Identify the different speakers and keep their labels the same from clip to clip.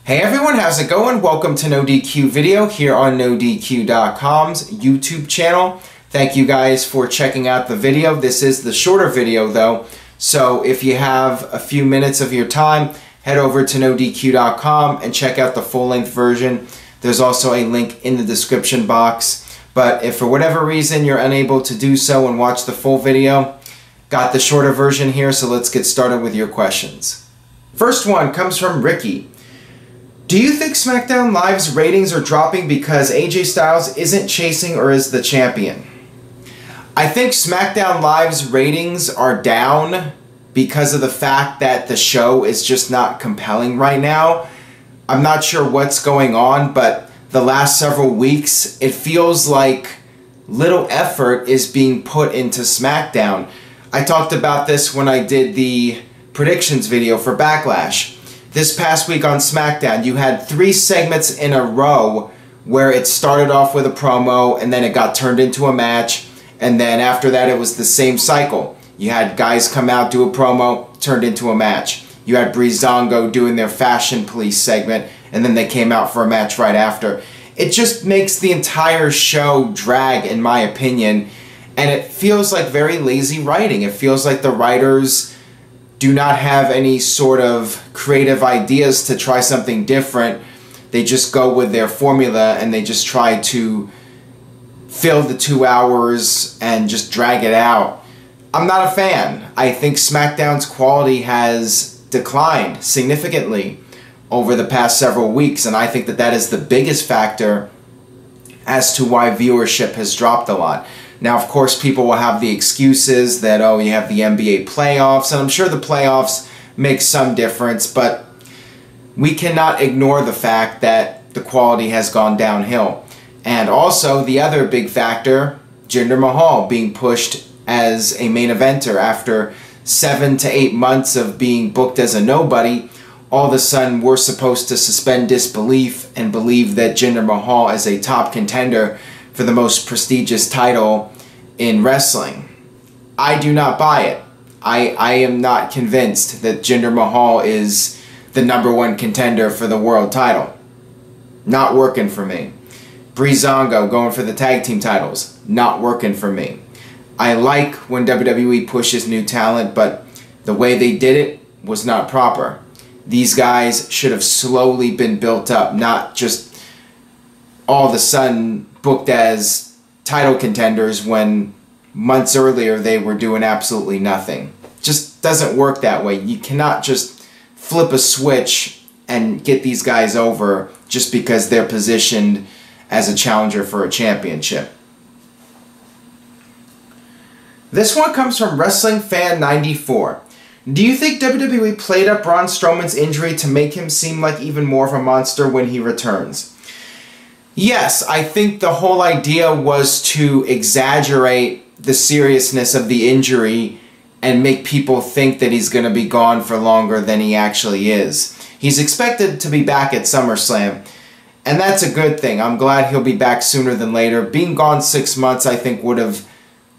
Speaker 1: Hey everyone, how's it going? Welcome to NoDQ Video here on NoDQ.com's YouTube channel. Thank you guys for checking out the video. This is the shorter video though, so if you have a few minutes of your time, head over to NoDQ.com and check out the full-length version. There's also a link in the description box. But if for whatever reason you're unable to do so and watch the full video, got the shorter version here, so let's get started with your questions. First one comes from Ricky. Do you think Smackdown Live's ratings are dropping because AJ Styles isn't chasing or is the champion? I think Smackdown Live's ratings are down because of the fact that the show is just not compelling right now. I'm not sure what's going on, but the last several weeks, it feels like little effort is being put into Smackdown. I talked about this when I did the predictions video for Backlash. This past week on Smackdown, you had 3 segments in a row where it started off with a promo and then it got turned into a match, and then after that it was the same cycle. You had guys come out, do a promo, turned into a match. You had Breezango doing their Fashion Police segment, and then they came out for a match right after. It just makes the entire show drag, in my opinion, and it feels like very lazy writing. It feels like the writers do not have any sort of creative ideas to try something different. They just go with their formula and they just try to fill the 2 hours and just drag it out. I'm not a fan. I think SmackDown's quality has declined significantly over the past several weeks, and I think that that is the biggest factor as to why viewership has dropped a lot. Now, of course, people will have the excuses that, oh, you have the NBA playoffs, and I'm sure the playoffs make some difference, but we cannot ignore the fact that the quality has gone downhill. And also, the other big factor, Jinder Mahal being pushed as a main eventer after 7 to 8 months of being booked as a nobody. All of a sudden, we're supposed to suspend disbelief and believe that Jinder Mahal is a top contender for the most prestigious title in wrestling. I do not buy it. I am not convinced that Jinder Mahal is the #1 contender for the world title. Not working for me. Breezango going for the tag team titles. Not working for me. I like when WWE pushes new talent, but the way they did it was not proper. These guys should have slowly been built up, not just all of a sudden booked as title contenders when months earlier they were doing absolutely nothing. Just doesn't work that way. You cannot just flip a switch and get these guys over just because they're positioned as a challenger for a championship. This one comes from Wrestling Fan 94. Do you think WWE played up Braun Strowman's injury to make him seem like even more of a monster when he returns? Yes, I think the whole idea was to exaggerate the seriousness of the injury and make people think that he's going to be gone for longer than he actually is. He's expected to be back at SummerSlam, and that's a good thing. I'm glad he'll be back sooner than later. Being gone 6 months, I think, would have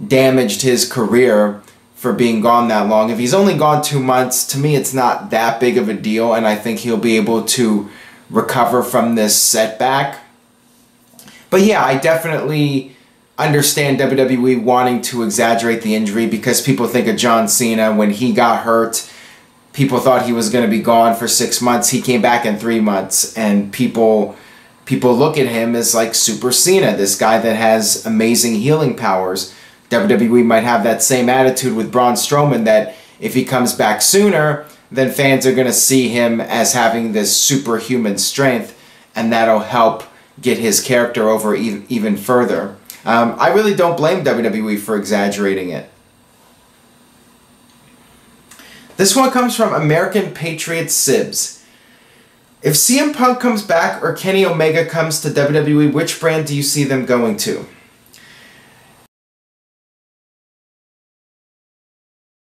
Speaker 1: damaged his career for being gone that long. If he's only gone 2 months, to me it's not that big of a deal, and I think he'll be able to recover from this setback. But yeah, I definitely understand WWE wanting to exaggerate the injury because people think of John Cena. When he got hurt, people thought he was going to be gone for 6 months. He came back in 3 months, and people look at him as like Super Cena, this guy that has amazing healing powers. WWE might have that same attitude with Braun Strowman, that if he comes back sooner, then fans are going to see him as having this superhuman strength, and that'll help get his character over even further. I really don't blame WWE for exaggerating it. This one comes from American Patriot Sibs. If CM Punk comes back or Kenny Omega comes to WWE, which brand do you see them going to?